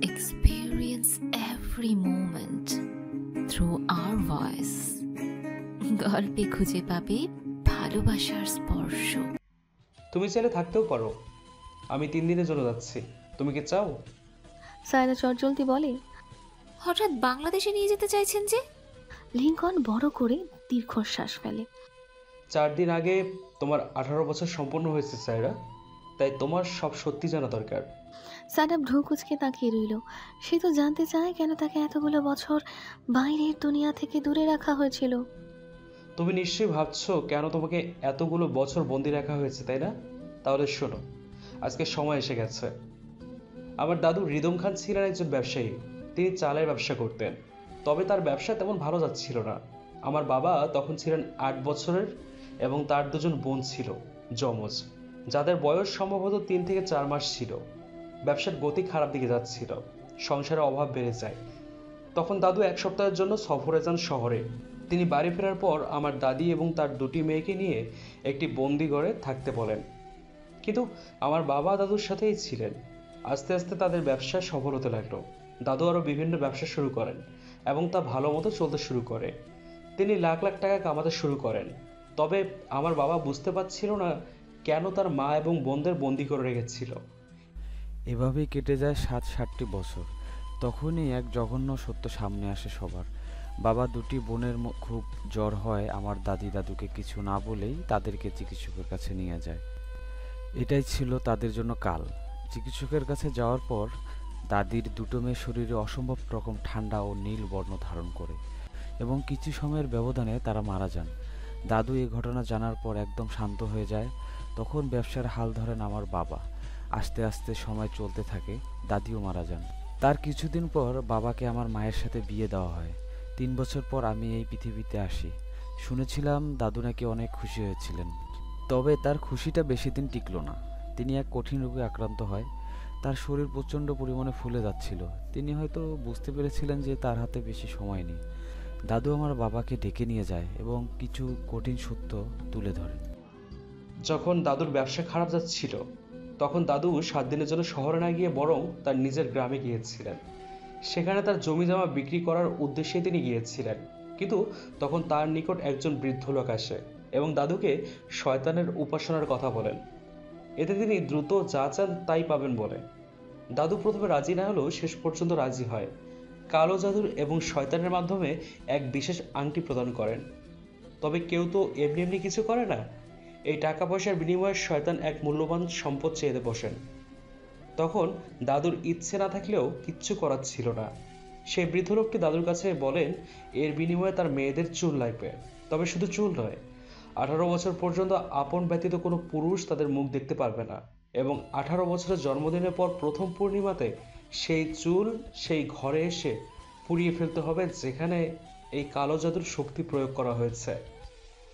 experience every moment through our voice. গল্পে খুঁজে পাবে ভালোবাসার স্পর্শ। তুমি চাইলে থাকতেও পারো, আমি 3 দিনের জন্য যাচ্ছি, তুমি কি চাও? সায়রা চটজলদি বলে। হঠাৎ বাংলাদেশে নিয়ে যেতে চাইছেন যে? লিঙ্কন বড় করে দীর্ঘশ্বাস ফেলে। 4 দিন আগে তোমার 18 বছর সম্পূর্ণ হয়েছে সায়রা, তাই তোমার সব সত্যি জানা দরকার। সায়রা ভ্রু কুঁচকে তাকিয়ে রইল। সে তো জানতে চায় কেন তাকে এতগুলো বছর বাইরের দুনিয়া থেকে দূরে রাখা হয়েছিল। তুমি নিশ্চয়ই ভাবছো কেন তোমাকে এতগুলো বছর বন্দি রাখা হয়েছে, তাই না? তাহলে শোনো, আজকে সময় এসে গেছে। আমার দাদু রিদম খান ছিলেন একজন ব্যবসায়ী। তিনি চালের ব্যবসা করতেন, তবে তার ব্যবসা তেমন ভালো যাচ্ছিল না। আমার বাবা তখন ছিলেন 8 বছরের এবং তার 2 জন বোন ছিল যমজ, যাদের বয়স সম্ভবত 3 থেকে 4 মাস ছিল। ব্যবসার গতি খারাপ দিকে যাচ্ছিল, সংসারে অভাব বেড়ে যায়। তখন দাদু 1 সপ্তাহের জন্য সফরে যান শহরে। তিনি বাড়ি ফেরার পর আমার দাদি এবং তার 2টি মেয়েকে নিয়ে একটি বন্দি ঘরে থাকতে বলেন। কিন্তু আমার বাবা দাদুর সাথেই ছিলেন। আস্তে আস্তে তাদের ব্যবসা সফল হতে লাগলো। দাদু আরও বিভিন্ন ব্যবসা শুরু করেন এবং তা ভালো মতো চলতে শুরু করে। তিনি লাখ লাখ টাকা কামাতে শুরু করেন। তবে আমার বাবা বুঝতে পারছিল না কেন তার মা এবং বোনদের বন্দি করে রেখেছিল। এভাবেই কেটে যায় 7-8টি বছর। তখনই এক জঘন্য সত্য সামনে আসে সবার। বাবা 2টি বোনের খুব জ্বর হয়। আমার দাদি দাদুকে কিছু না বলেই তাদেরকে চিকিৎসকের কাছে নিয়ে যায়। এটাই ছিল তাদের জন্য কাল। চিকিৎসকের কাছে যাওয়ার পর দাদির 2টো মেয়ে শরীরে অসম্ভব রকম ঠান্ডা ও নীল বর্ণ ধারণ করে এবং কিছু সময়ের ব্যবধানে তারা মারা যান। দাদু এই ঘটনা জানার পর একদম শান্ত হয়ে যায়। তখন ব্যবসার হাল ধরেন আমার বাবা। আস্তে আস্তে সময় চলতে থাকে, দাদিও মারা যান। তার কিছুদিন পর বাবাকে আমার মায়ের সাথে বিয়ে দেওয়া হয়। 3 বছর পর আমি এই পৃথিবীতে আসি। শুনেছিলাম দাদু নাকি অনেক খুশি হয়েছিলেন, তবে তার খুশিটা বেশি দিন টিকল না। তিনি এক কঠিন রোগে আক্রান্ত হয়। তার শরীর প্রচণ্ড পরিমাণে ফুলে যাচ্ছিল। তিনি হয়তো বুঝতে পেরেছিলেন যে তার হাতে বেশি সময় নেই। দাদু আমার বাবাকে ডেকে নিয়ে যায় এবং কিছু কঠিন সত্য তুলে ধরেন। যখন দাদুর ব্যবসা খারাপ যাচ্ছিল, তখন দাদু 7 দিনের জন্য শহরে না গিয়ে বরং তার নিজের গ্রামে গিয়েছিলেন। সেখানে তার জমি জমা বিক্রি করার উদ্দেশ্যে তিনি গিয়েছিলেন। কিন্তু তখন তার নিকট একজন বৃদ্ধ লোক আসে এবং দাদুকে শয়তানের উপাসনার কথা বলেন। এতে তিনি দ্রুত যা চান তাই পাবেন বলে। দাদু প্রথমে রাজি না হলেও শেষ পর্যন্ত রাজি হয়। কালো জাদুর এবং শয়তানের মাধ্যমে এক বিশেষ আংটি প্রদান করেন। তবে কেউ তো এমনি এমনি কিছু করে না। এই টাকা পয়সার বিনিময়ে শয়তান এক মূল্যবান সম্পদ চেয়ে বসেন। তখন দাদুর ইচ্ছে না থাকলেও কিচ্ছু করার ছিল না। সেই বৃদ্ধ লোকটি দাদুর কাছে বলেন এর বিনিময়ে তার মেয়েদের চুল লাগবে। তবে শুধু চুল নয়, 18 বছর পর্যন্ত আপন ব্যতীত কোনো পুরুষ তাদের মুখ দেখতে পারবে না এবং 18 বছরের জন্মদিনের পর প্রথম পূর্ণিমাতে সেই চুল সেই ঘরে এসে পুড়িয়ে ফেলতে হবে যেখানে এই কালো জাদুর শক্তি প্রয়োগ করা হয়েছে।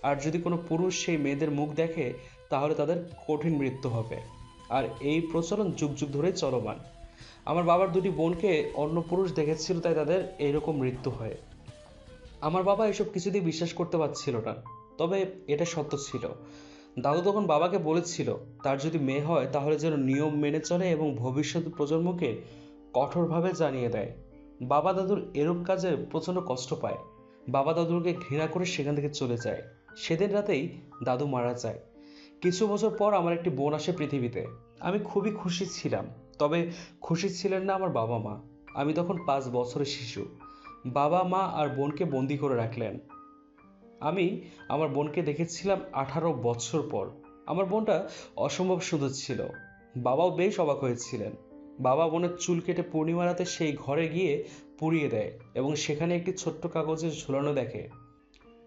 আর যদি কোনো পুরুষ সেই মেয়েদের মুখ দেখে তাহলে তাদের কঠিন মৃত্যু হবে। আর এই প্রচলন যুগ যুগ ধরে চলমান। আমার বাবার 2টি বোনকে অন্য পুরুষ দেখেছিল, তাই তাদের এইরকম মৃত্যু হয়। আমার বাবা এসব কিছুতেই বিশ্বাস করতে পারছিল না, তবে এটা সত্য ছিল। দাদু তখন বাবাকে বলেছিল তার যদি মেয়ে হয় তাহলে যেন নিয়ম মেনে চলে এবং ভবিষ্যৎ প্রজন্মকে কঠোরভাবে জানিয়ে দেয়। বাবা দাদুর এরূপ কাজে প্রচণ্ড কষ্ট পায়। বাবা দাদুকে ঘৃণা করে সেখান থেকে চলে যায়। সেদিন রাতেই দাদু মারা যায়। কিছু বছর পর আমার একটি বোন আসে পৃথিবীতে। আমি খুবই খুশি ছিলাম, তবে খুশি ছিলেন না আমার বাবা মা। আমি তখন 5 বছরের শিশু। বাবা মা আর বোনকে বন্দি করে রাখলেন। আমি আমার বোনকে দেখেছিলাম 18 বছর পর। আমার বোনটা অসম্ভব সুন্দর ছিল। বাবাও বেশ অবাক হয়েছিলেন। বাবা বোনের চুল কেটে পূর্ণিমা রাতে সেই ঘরে গিয়ে পুড়িয়ে দেয় এবং সেখানে একটি ছোট্ট কাগজে ঝুলানো দেখে।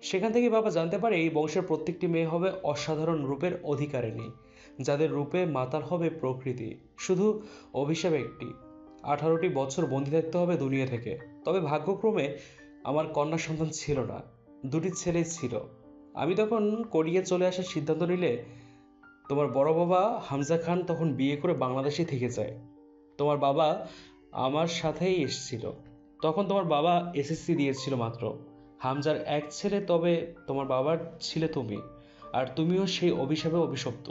সেখান থেকে বাবা জানতে পারে এই বংশের প্রত্যেকটি মেয়ে হবে অসাধারণ রূপের অধিকারিণী, যাদের রূপে মাতাল হবে প্রকৃতি। শুধু অভিশাপ একটি, 18টি বছর বন্দি থাকতে হবে দুনিয়া থেকে। তবে ভাগ্যক্রমে আমার কন্যা সন্তান ছিল না, 2টি ছেলেই ছিল। আমি তখন কোরিয়া চলে আসার সিদ্ধান্ত নিলে তোমার বড় বাবা হামজা খান তখন বিয়ে করে বাংলাদেশে থেকে যায়। তোমার বাবা আমার সাথেই এসেছিল। তখন তোমার বাবা এসএসসি দিয়েছিল মাত্র। হামজার এক ছেলে, তবে তোমার বাবার ছিলে তুমি, আর তুমিও সেই অভিশাপে অভিশপ্ত।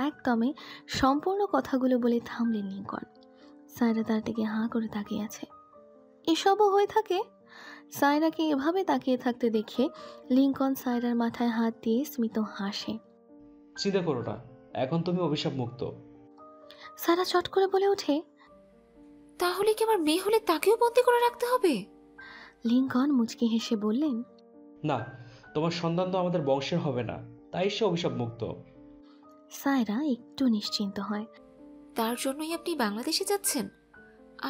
একদমই সম্পূর্ণ কথাগুলো বলে থামলেন লিঙ্কন। সায়রা তার দিকে হাঁ করে তাকিয়ে আছে। এসবও হয়ে থাকে। সায়রাকে এভাবে তাকিয়ে থাকতে দেখে লিংকন সায়রার মাথায় হাত দিয়ে স্মিত হাসে। চিন্তা করো না, এখন তুমি অভিশাপ মুক্ত। সায়রা চট করে বলে ওঠে, তাহলে কি আমার মেয়ে হলে তাকেও বন্দি করে রাখতে হবে? লিংকন মুচকি হেসে বললেন, না, তোমার সন্তান তো আমাদের বংশের হবে না, তাই সে অভিশাপ মুক্ত। সায়রা একটু নিশ্চিন্ত হয়। তার জন্যই আপনি বাংলাদেশে যাচ্ছেন?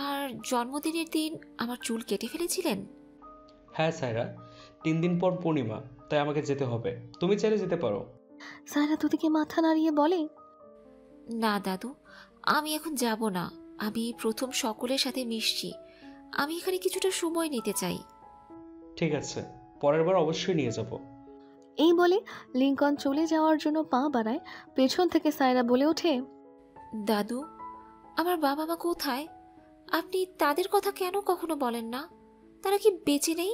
আর জন্মদিনের দিন আমার চুল কেটে ফেলেছিলেন? হ্যাঁ সায়রা, 3 দিন পর পূর্ণিমা, তাই আমাকে যেতে হবে। তুমি চাইলে যেতে পারো। সায়রা দুদিকে মাথা নাড়িয়ে বলে, না দাদু, আমি এখন যাব না। আমি প্রথম সকলের সাথে মিশছি। আমি এখানে কিছুটা সময় নিতে চাই। ঠিক আছে, পরের বার অবশ্যই নিয়ে যাব। এই বলে লিংকন চলে যাওয়ার জন্য পা বাড়ায়। পেছন থেকে সায়রা বলে ওঠে, দাদু, আমার বাবা মা কোথায়? আপনি তাদের কথা কেন কখনো বলেন না? তারা কি বেঁচে নেই?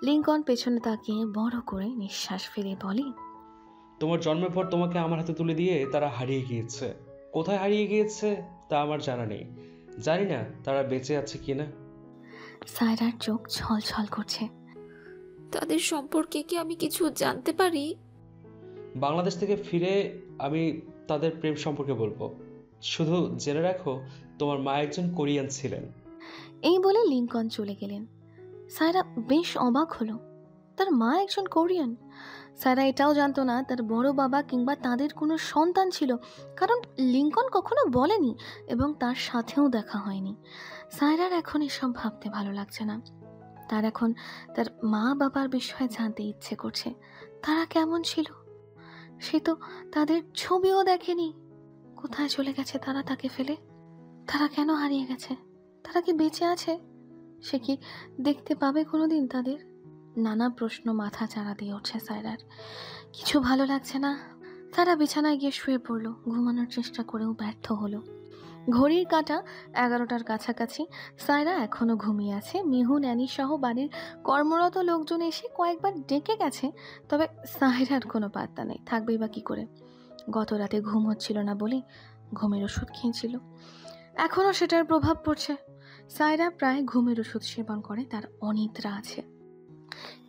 লিংকন পেছনে তাকিয়ে বড় করে নিঃশ্বাস ফেলে বলে, তোমার জন্মের পর তোমাকে আমার হাতে তুলে দিয়ে তারা হারিয়ে গিয়েছে। কোথায় হারিয়ে গিয়েছে তা আমার জানা নেই। জানি না তারা বেঁচে আছে কিনা। সায়রার চোখ ছলছল করছে। তাদের সম্পর্কে কি আমি কিছু জানতে পারি? বাংলাদেশ থেকে ফিরে আমি তাদের প্রেম সম্পর্কে বলবো। শুধু জেনে রাখো, তোমার মা একজন কোরিয়ান ছিলেন। এই বলে লিংকন চলে গেলেন। সায়রা বেশ অবাক হলো, তার মা একজন কোরিয়ান। সায়রা এটাও জানতো না তার বড় বাবা কিংবা তাদের কোনো সন্তান ছিল, কারণ লিংকন কখনো বলেনি এবং তার সাথেও দেখা হয়নি। সায়রার এখন এসব ভাবতে ভালো লাগছে না। তার এখন তার মা বাবার বিষয়ে জানতে ইচ্ছে করছে। তারা কেমন ছিল? সে তো তাদের ছবিও দেখেনি। কোথায় চলে গেছে তারা তাকে ফেলে? তারা কেন হারিয়ে গেছে? তারা কি বেঁচে আছে? সে কি দেখতে পাবে কোনোদিন তাদের? নানা প্রশ্ন মাথা চাড়া দিয়ে উঠছে সায়রার। কিছু ভালো লাগছে না। তারা বিছানায় গিয়ে শুয়ে পড়ল। ঘুমানোর চেষ্টা করেও ব্যর্থ হলো। ঘড়ির কাঁটা 11টার কাছাকাছি। সায়রা এখনো ঘুমিয়ে আছে। মিহু, ন্যানি সহ বাড়ির কর্মরত লোকজন এসে কয়েকবার ডেকে গেছে, তবে সায়রার কোনো পাত্তা নেই। থাকবেই বা কি করে? গত রাতে ঘুম হচ্ছিল না বলে ঘুমের ওষুধ খেয়েছিল, এখনও সেটার প্রভাব পড়ছে। সায়রা প্রায় ঘুমের ওষুধ সেবন করে, তার অনিদ্রা আছে।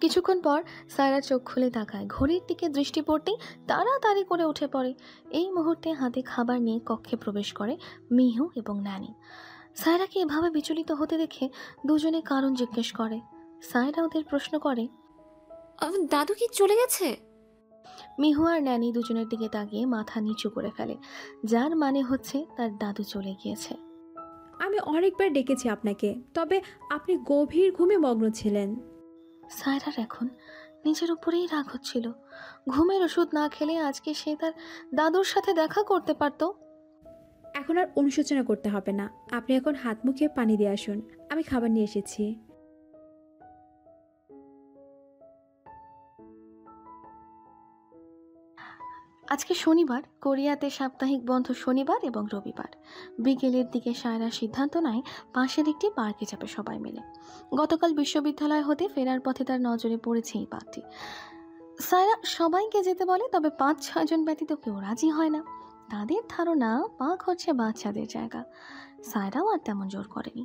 কিছুক্ষণ পর সায়রা চোখ খুলে তাকায়। ঘড়ির দিকে দৃষ্টি পড়তেই তাড়াতাড়ি করে উঠে পড়ে। এই মুহূর্তে হাতে খাবার নিয়ে কক্ষে প্রবেশ করে মিহু এবং ন্যানি। সায়রাকে এভাবে বিচলিত হতে দেখে দুজনে কারণ জিজ্ঞেস করে। সায়রা ওদের প্রশ্ন করে, দাদু কি চলে গেছে? মিহু আর ন্যানি দুজনের দিকে তাকিয়ে মাথা নিচু করে ফেলে, যার মানে হচ্ছে তার দাদু চলে গিয়েছে। আমি অনেকবার ডেকেছি আপনাকে, তবে আপনি গভীর ঘুমে মগ্ন ছিলেন। সায়রার এখন নিজের উপরেই রাগ হচ্ছিল। ঘুমের ওষুধ না খেলে আজকে সে তার দাদুর সাথে দেখা করতে পারত। এখন আর অনুশোচনা করতে হবে না। আপনি এখন হাত মুখে পানি দিয়ে আসুন, আমি খাবার নিয়ে এসেছি। আজকে শনিবার। কোরিয়াতে সাপ্তাহিক বন্ধ শনিবার এবং রবিবার। বিকেলের দিকে সায়রা সিদ্ধান্ত নেয় পাশের একটি পার্কে যাবে সবাই মিলে। গতকাল বিশ্ববিদ্যালয় হতে ফেরার পথে তার নজরে পড়েছে এই পার্কটি। সায়রা সবাইকে যেতে বলে, তবে 5-6 জন ব্যতীত কেউ রাজি হয় না। তাদের ধারণা পার্ক হচ্ছে বাচ্চাদের জায়গা। সায়রাও আর তেমন জোর করেনি।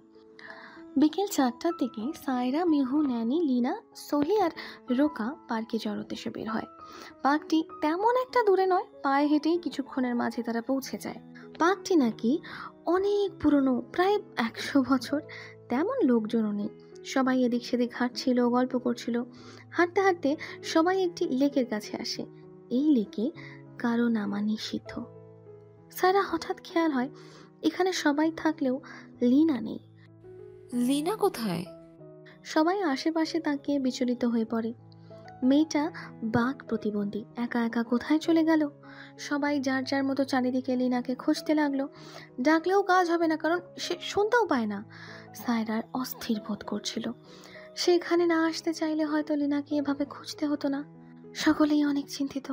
বিকেল 4টার দিকে সায়রা, মিহু, ন্যানি, লিনা, সোলি আর রোকা পার্কে জড়োতে এসে বের হয়। পার্কটি তেমন একটা দূরে নয়, পায়ে হেঁটেই কিছুক্ষণের মাঝে তারা পৌঁছে যায়। পার্কটি নাকি অনেক পুরনো, প্রায় 100 বছর। তেমন লোকজনও নেই, সবাই এদিক সেদিক হাঁটছিল, গল্প করছিল। হাঁটতে হাঁটতে সবাই একটি লেকের কাছে আসে। এই লেকে কারো নামা নিষিদ্ধ। সায়রা হঠাৎ খেয়াল হয় এখানে সবাই থাকলেও লিনা নেই। লিনা কোথায়? সবাই আশেপাশে তাকিয়ে বিচলিত হয়ে পড়ে। মেয়েটা বাঘ প্রতিবন্ধী, একা একা কোথায় চলে গেল? সবাই যার যার মতো চারিদিকে লিনাকে খুঁজতে লাগলো। ডাকলেও কাজ হবে না, কারণ সে শুনতেও পায় না। সায়রার অস্থির বোধ করছিল। সে এখানে না আসতে চাইলে হয়তো লিনাকে এভাবে খুঁজতে হতো না। সকলেই অনেক চিন্তিত।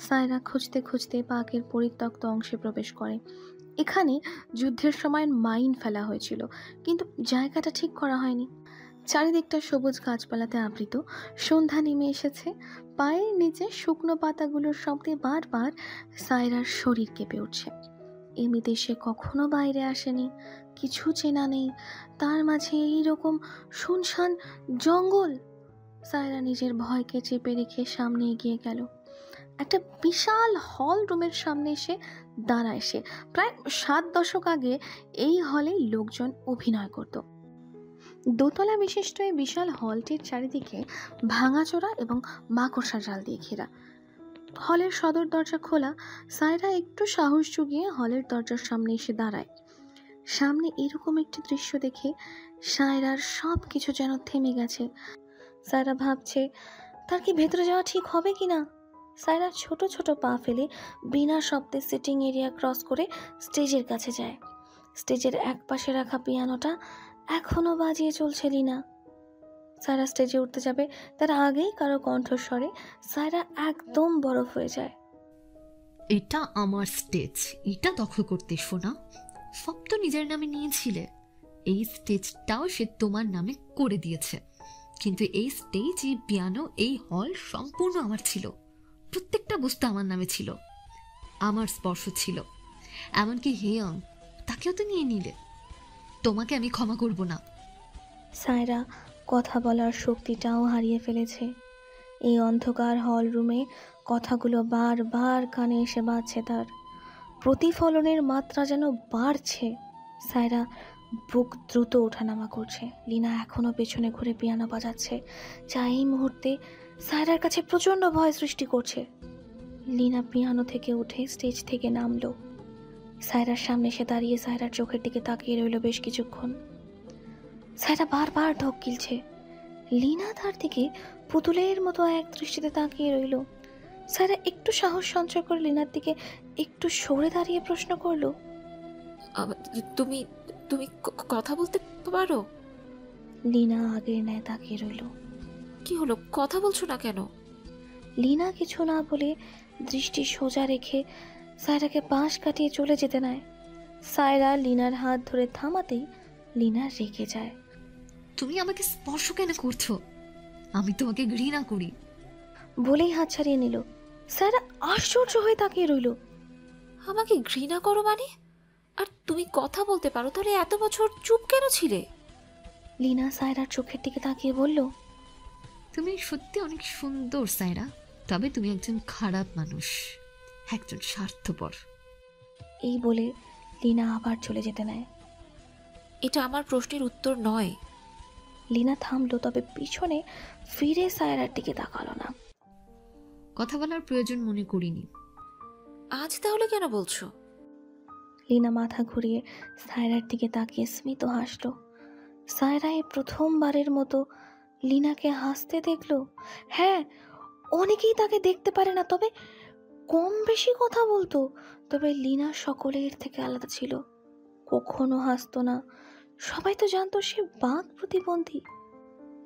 সায়রা খুঁজতে খুঁজতে পার্কের পরিত্যক্ত অংশে প্রবেশ করে। এখানে যুদ্ধের সময় মাইন ফেলা হয়েছিল, কিন্তু জায়গাটা ঠিক করা হয়নি। চারিদিকটা সবুজ গাছপালাতে আবৃত। সন্ধ্যা নেমে এসেছে। পায়ের নিচে শুকনো পাতাগুলোর শব্দে বারবার সায়রার শরীর কেঁপে উঠছে। এমনিতে সে কখনো বাইরে আসেনি, কিছু চেনা নেই, তার মাঝে এইরকম শুনশান জঙ্গল। সায়রা নিজের ভয়কে চেপে রেখে সামনে এগিয়ে গেল। একটা বিশাল হল রুমের সামনে এসে দাঁড়ায় সে। প্রায় 7 দশক আগে এই হলে লোকজন অভিনয় করত। দোতলা বিশিষ্ট এই বিশাল হলটির চারিদিকে ভাঙাচোরা এবং মাকড়সা জাল দিয়ে ঘেরা। হলের সদর দরজা খোলা। সায়রা একটু সাহস জুগিয়ে হলের দরজার সামনে এসে দাঁড়ায়। সামনে এরকম একটি দৃশ্য দেখে সায়রার সব কিছু যেন থেমে গেছে। সায়রা ভাবছে তার কি ভেতরে যাওয়া ঠিক হবে কিনা। সায়রা ছোট ছোট পা ফেলে বিনা শব্দে সিটিং এরিয়া ক্রস করে স্টেজের কাছে যায়। স্টেজের এক পাশে রাখা পিয়ানোটা এখনো বাজিয়ে চলছে লীনা। সায়রা স্টেজে উঠতে যাবে, তার আগেই কারো কণ্ঠস্বরে সায়রা একদম বরফ হয়ে যায়। এটা আমার স্টেজ, এটা দখল করতে এসো না। সব তো নিজের নামে নিয়েছিলে, এই স্টেজটাও সে তোমার নামে করে দিয়েছে। কিন্তু এই স্টেজ, এই পিয়ানো, এই হল সম্পূর্ণ আমার ছিল। প্রত্যেকটা বস্তু আমার নামে ছিল, আমার স্পর্শ ছিল। এমনকি হেয়ং, তাকেও তো নিয়ে নিলে। তোমাকে আমি ক্ষমা করব না। সায়রা কথা বলার শক্তিটাও হারিয়ে ফেলেছে। এই অন্ধকার হল রুমে কথাগুলো বারবার কানে এসে বাজছে, তার প্রতিফলনের মাত্রা যেন বাড়ছে। সায়রা বুক দ্রুত ওঠানামা করছে। লীনা এখনো পেছনে ঘুরে পিয়ানো বাজাচ্ছে, যা এই মুহূর্তে সায়রার কাছে প্রচণ্ড ভয় সৃষ্টি করছে। লীনা পিয়ানো থেকে উঠে স্টেজ থেকে নামলো। সায়রার সামনে এসে দাঁড়িয়ে সায়রার চোখের দিকে তাকিয়ে রইল বেশ কিছুক্ষণ। সায়রা বারবার ঢোক গিলছে। লীনা তার দিকে পুতুলের মতো এক দৃষ্টিতে তাকিয়ে রইল। সায়রা একটু সাহস সঞ্চয় করে লীনার দিকে একটু সরে দাঁড়িয়ে প্রশ্ন করলো, তুমি তুমি কথা বলতে পারো? লীনা আগের ন্যায় তাকিয়ে রইল। কি হলো, কথা বলছো না কেন? লীনা কিছু না বলে দৃষ্টি সোজা রেখে সায়রাকে পাশ কাটিয়ে চলে যেতে নেয়। সায়রা লীনার হাত ধরে থামাতেই লীনা রেগে যায়। তুমি আমাকে স্পর্শ কেন করছো? আমি তোমাকে ঘৃণা করি। বলেই হাত ছাড়িয়ে নিল। সায়রা আশ্চর্য হয়ে তাকিয়ে রইল। আমাকে ঘৃণা করো মানে? আর তুমি কথা বলতে পারো, তাহলে এত বছর চুপ কেন ছিলে? লীনা সায়রার চোখের দিকে তাকিয়ে বলল, তুমি সত্যি অনেক সুন্দর সায়রা, তবে তুমি একজন খারাপ মানুষ, একজন স্বার্থপর। এই বলে লীনা আবার চলে যেতে নেয়। এটা আমার প্রশ্নের উত্তর নয়। লীনা থামলো, তবে পিছনে ফিরে সায়রার দিকে তাকালো না। কথা বলার প্রয়োজন মনে করিনি। আজ তাহলে কেন বলছো? লীনা মাথা ঘুরিয়ে সায়রার দিকে তাকিয়ে স্মিত হাসল। সায়রা এই প্রথমবারের মতো লীনাকে হাসতে দেখল। হ্যাঁ, অনেকেই তাকে দেখতে পারে না, তবে কম বেশি কথা বলতো। তবে লীনা সকলের থেকে আলাদা ছিল, কখনো হাসতো না। সবাই তো জানতো সে বাক প্রতিবন্ধী।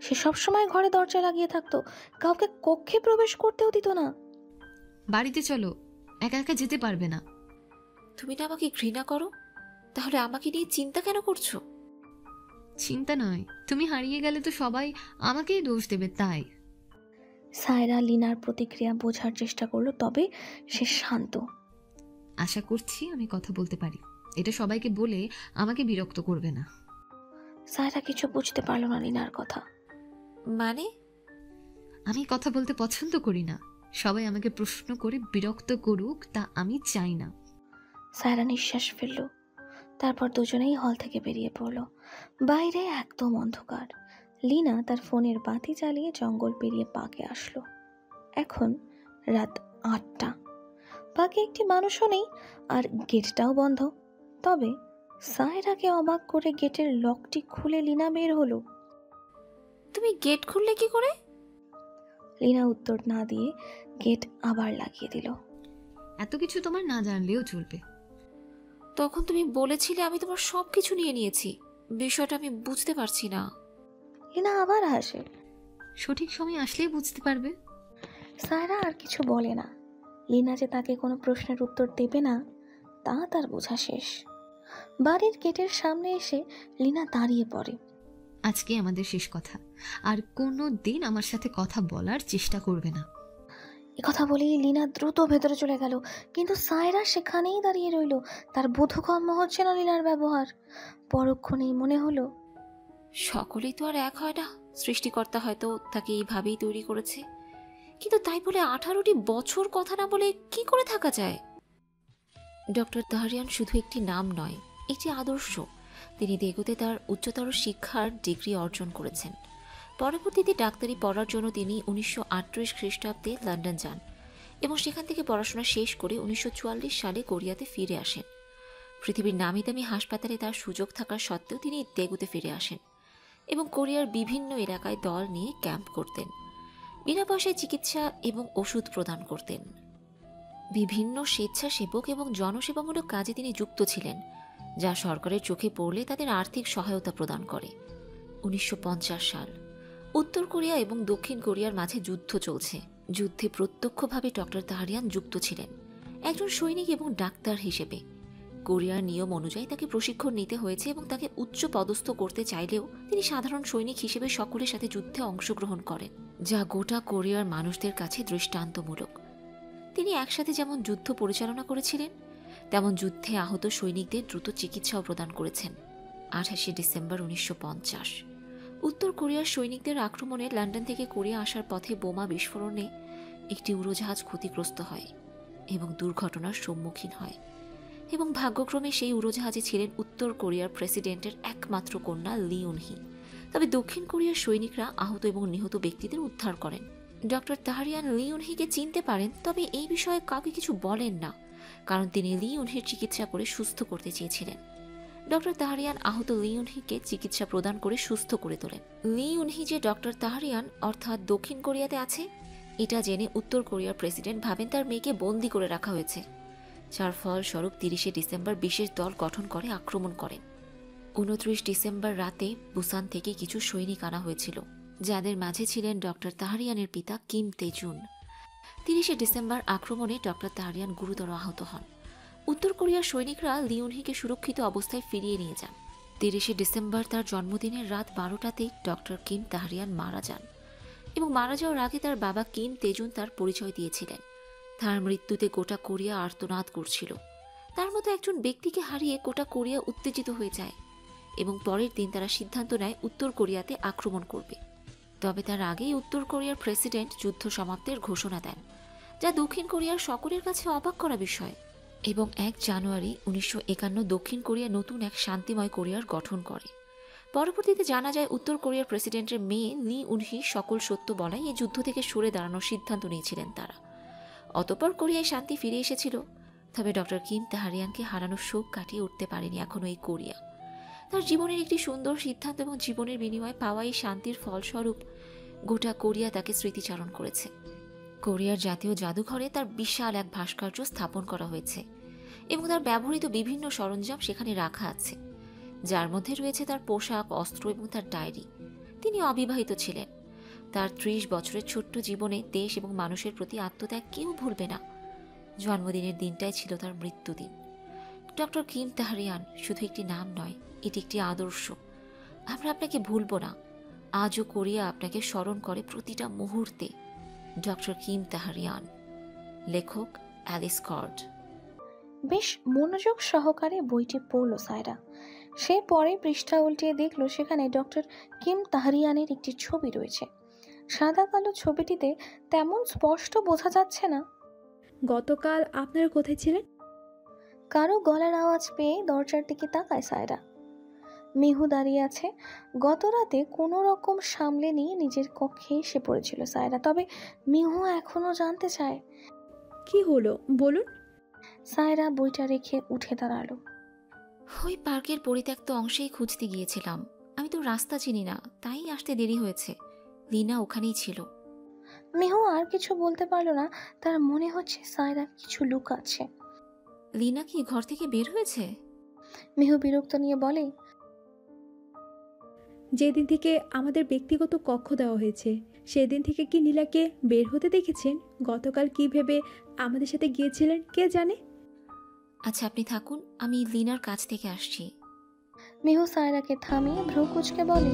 সে সবসময় ঘরে দরজা লাগিয়ে থাকতো, কাউকে কক্ষে প্রবেশ করতেও দিত না। বাড়িতে চলো, একা একা যেতে পারবে না। তুমি না আমাকে ঘৃণা করো, তাহলে আমাকে নিয়ে চিন্তা কেন করছো? চিন্তা নয়, তুমি হারিয়ে গেলে তো সবাই আমাকেই দোষ দেবে, তাই। সায়রা লীনার প্রতিক্রিয়া বোঝার চেষ্টা করলো, তবে সে শান্ত। আশা করছি আমি কথা বলতে পারি, এটা সবাইকে বলে আমাকে বিরক্ত করবে না। সায়রা কিছু বুঝতে পারলো না লীনার কথা। মানে? আমি কথা বলতে পছন্দ করি না, সবাই আমাকে প্রশ্ন করে বিরক্ত করুক, তা আমি চাই না। সায়রা নিঃশ্বাস ফেলল। তারপর দুজনেই হল থেকে বেরিয়ে পড়ল। বাইরে একদম অন্ধকার। লীনা তার ফোনের বাতি জ্বালিয়ে জঙ্গল পেরিয়ে পার্কে আসলো। এখন রাত 8টা। পার্কে একটি মানুষও নেই, আর গেটটাও বন্ধ। তবে সায়রাকে অবাক করে গেটের লকটি খুলে লীনা বের হলো। তুমি গেট খুললে কি করে? লীনা উত্তর না দিয়ে গেট আবার লাগিয়ে দিল। এত কিছু তোমার না জানলেও চলবে। তখন তুমি বলেছিলে আমি তোমার সব কিছু নিয়ে নিয়েছি। বিষয়টা আমি বুঝতে পারছি না। লীনা আবার হাসে। সঠিক সময় আসলেই বুঝতে পারবে। সায়রা আর কিছু বলে না। লীনা যে তাকে কোনো প্রশ্নের উত্তর দেবে না, তা তার বোঝা শেষ। বাড়ির গেটের সামনে এসে লীনা দাঁড়িয়ে পড়ে। আজকে আমাদের শেষ কথা, আর কোনো দিন আমার সাথে কথা বলার চেষ্টা করবে না। কথা বলেই লিনা দ্রুত ভেতরে চলে গেল, কিন্তু সায়রা সেখানেই দাঁড়িয়ে রইল। তার বোধগম্য হচ্ছে না লিনার ব্যবহার। পরক্ষণেই মনে হলো, সকলেই তো আর এক হয় না, সৃষ্টিকর্তা হয়তো তাকে এইভাবেই তৈরি করেছে। কিন্তু তাই বলে 18টি বছর কথা না বলে কি করে থাকা যায়? ডক্টর তাহরিয়ান শুধু একটি নাম নয়, একটি আদর্শ। তিনি দেগোতে তার উচ্চতর শিক্ষার ডিগ্রি অর্জন করেছেন। পরবর্তীতে ডাক্তারি পড়ার জন্য তিনি 1938 খ্রিস্টাব্দে লন্ডন যান এবং সেখান থেকে পড়াশোনা শেষ করে 1944 সালে কোরিয়াতে ফিরে আসেন। পৃথিবীর নামি দামি হাসপাতালে তার সুযোগ থাকার সত্ত্বেও তিনি দেগুতে ফিরে আসেন এবং কোরিয়ার বিভিন্ন এলাকায় দল নিয়ে ক্যাম্প করতেন। বিনা পয়সায় চিকিৎসা এবং ওষুধ প্রদান করতেন। বিভিন্ন স্বেচ্ছাসেবক এবং জনসেবামূলক কাজে তিনি যুক্ত ছিলেন, যা সরকারের চোখে পড়লে তাদের আর্থিক সহায়তা প্রদান করে। 1950 সাল, উত্তর কোরিয়া এবং দক্ষিণ কোরিয়ার মাঝে যুদ্ধ চলছে। যুদ্ধে প্রত্যক্ষভাবে ডক্টর তাহরিয়ান যুক্ত ছিলেন, একজন সৈনিক এবং ডাক্তার হিসেবে। কোরিয়ার নিয়ম অনুযায়ী তাকে প্রশিক্ষণ নিতে হয়েছে এবং তাকে উচ্চ পদস্থ করতে চাইলেও তিনি সাধারণ সৈনিক হিসেবে সকলের সাথে যুদ্ধে অংশগ্রহণ করেন, যা গোটা কোরিয়ার মানুষদের কাছে দৃষ্টান্তমূলক। তিনি একসাথে যেমন যুদ্ধ পরিচালনা করেছিলেন, তেমন যুদ্ধে আহত সৈনিকদের দ্রুত চিকিৎসাও প্রদান করেছেন। 28 ডিসেম্বর 1950 উত্তর কোরিয়ার সৈনিকদের আক্রমণে লন্ডন থেকে কোরিয়া আসার পথে বোমা বিস্ফোরণে একটি উড়োজাহাজ ক্ষতিগ্রস্ত হয় এবং দুর্ঘটনার সম্মুখীন হয়, এবং ভাগ্যক্রমে সেই উড়োজাহাজে ছিলেন উত্তর কোরিয়ার প্রেসিডেন্টের একমাত্র কন্যা লি উনহি। তবে দক্ষিণ কোরিয়ার সৈনিকরা আহত এবং নিহত ব্যক্তিদের উদ্ধার করেন। ডক্টর তাহরিয়ান লি উনহিকে চিনতে পারেন, তবে এই বিষয়ে কাউকে কিছু বলেন না, কারণ তিনি লি উনহির চিকিৎসা করে সুস্থ করতে চেয়েছিলেন। ডক্টর তাহরিয়ান আহত লি উনহিকে চিকিৎসা প্রদান করে সুস্থ করে তোলেন। লি উনহি যে ডক্টর তাহরিয়ান অর্থাৎ দক্ষিণ কোরিয়াতে আছে, এটা জেনে উত্তর কোরিয়ার প্রেসিডেন্ট ভাবেন তার মেয়েকে বন্দী করে রাখা হয়েছে, যার ফলস্বরূপ 30 ডিসেম্বর বিশেষ দল গঠন করে আক্রমণ করেন। 29 ডিসেম্বর রাতে বুসান থেকে কিছু সৈনিক আনা হয়েছিল, যাদের মাঝে ছিলেন ডক্টর তাহরিয়ানের পিতা কিম তেজুন। 30 ডিসেম্বর আক্রমণে ডক্টর তাহরিয়ান গুরুতর আহত হন। উত্তর কোরিয়ার সৈনিকরা লি উনহিকে সুরক্ষিত অবস্থায় ফিরিয়ে নিয়ে যান। 30 ডিসেম্বর তার জন্মদিনের রাত 12টাতেই ডক্টর কিম তাহরিয়ান মারা যান, এবং মারা যাওয়ার আগে তার বাবা কিম তেজুন তার পরিচয় দিয়েছিলেন। তার মৃত্যুতে গোটা কোরিয়া আর্তনাদ করছিল। তার মতো একজন ব্যক্তিকে হারিয়ে গোটা কোরিয়া উত্তেজিত হয়ে যায়, এবং পরের দিন তারা সিদ্ধান্ত নেয় উত্তর কোরিয়াতে আক্রমণ করবে। তবে তার আগেই উত্তর কোরিয়ার প্রেসিডেন্ট যুদ্ধ সমাপ্তির ঘোষণা দেন, যা দক্ষিণ কোরিয়ার সকলের কাছে অবাক করা বিষয়। এবং 1 জানুয়ারি 1951 দক্ষিণ কোরিয়া নতুন এক শান্তিময় কোরিয়ার গঠন করে। পরবর্তীতে জানা যায় উত্তর কোরিয়ার প্রেসিডেন্টের মেয়ে লি উনহি সকল সত্য বলায় এই যুদ্ধ থেকে সরে দাঁড়ানোর সিদ্ধান্ত নিয়েছিলেন তারা। অতঃপর কোরিয়ায় শান্তি ফিরে এসেছিল, তবে ডক্টর কিম তাহরিয়ানকে হারানোর শোক কাটিয়ে উঠতে পারেনি এখনও এই কোরিয়া। তার জীবনের একটি সুন্দর সিদ্ধান্ত এবং জীবনের বিনিময়ে পাওয়া এই শান্তির ফলস্বরূপ গোটা কোরিয়া তাকে স্মৃতিচারণ করেছে। কোরিয়ার জাতীয় জাদুঘরে তার বিশাল এক ভাস্কর্য স্থাপন করা হয়েছে এবং তার ব্যবহৃত বিভিন্ন সরঞ্জাম সেখানে রাখা আছে, যার মধ্যে রয়েছে তার পোশাক, অস্ত্র এবং তার ডায়েরি। তিনি অবিবাহিত ছিলেন। তার 30 বছরের ছোট্ট জীবনে দেশ এবং মানুষের প্রতি আত্মত্যাগ কেউ ভুলবে না। জন্মদিনের দিনটাই ছিল তার মৃত্যুদিন। ডক্টর কিম তাহরিয়ান শুধু একটি নাম নয়, এটি একটি আদর্শ। আমরা আপনাকে ভুলব না। আজও কোরিয়া আপনাকে স্মরণ করে প্রতিটা মুহূর্তে। ডক্টর কিম তাহরিয়ান। লেখক অ্যালিস কর্ড। বেশ মনোযোগ সহকারে বইটি পড়ল সায়রা। সে পরে পৃষ্ঠা উল্টিয়ে দেখল সেখানে ডক্টর কিম তাহরিয়ানের একটি ছবি রয়েছে। সাদা কালো ছবিটিতে তেমন স্পষ্ট বোঝা যাচ্ছে না। গতকাল আপনারা কোথায় ছিলেন? কারো গলার আওয়াজ পেয়ে দরজার দিকে তাকায় সায়রা। মিহু দাঁড়িয়ে আছে। গত রাতে কোনো রকম সামলে নিয়ে নিজের কক্ষে এসে পড়েছিল সায়রা, তবে মিহু এখনো জানতে চায়। কি হলো বলুন। সায়রা বইটা রেখে উঠে দাঁড়ালো। ওই পার্কের পরিত্যক্ত অংশেই খুঁজতে গিয়েছিলাম। আমি তো রাস্তা চিনি না, তাই আসতে দেরি হয়েছে। লিনা ওখানেই ছিল। মিহু আর কিছু বলতে পারল না। তার মনে হচ্ছে সায়রা কিছু লুকাচ্ছে। লিনা কি ঘর থেকে বের হয়েছে? মিহু বিরক্ত নিয়ে বলে, যেদিন থেকে আমাদের ব্যক্তিগত কক্ষ দেওয়া হয়েছে সেদিন থেকে কি নীলাকে বের হতে দেখেছেন? গতকাল কি ভেবে আমাদের সাথে গিয়েছিলেন কে জানে। আচ্ছা, আপনি থাকুন, আমি লিনার কাছ থেকে আসছি। মিহু সায়রাকে থামিয়ে ভ্রু কুঁচকে বলে,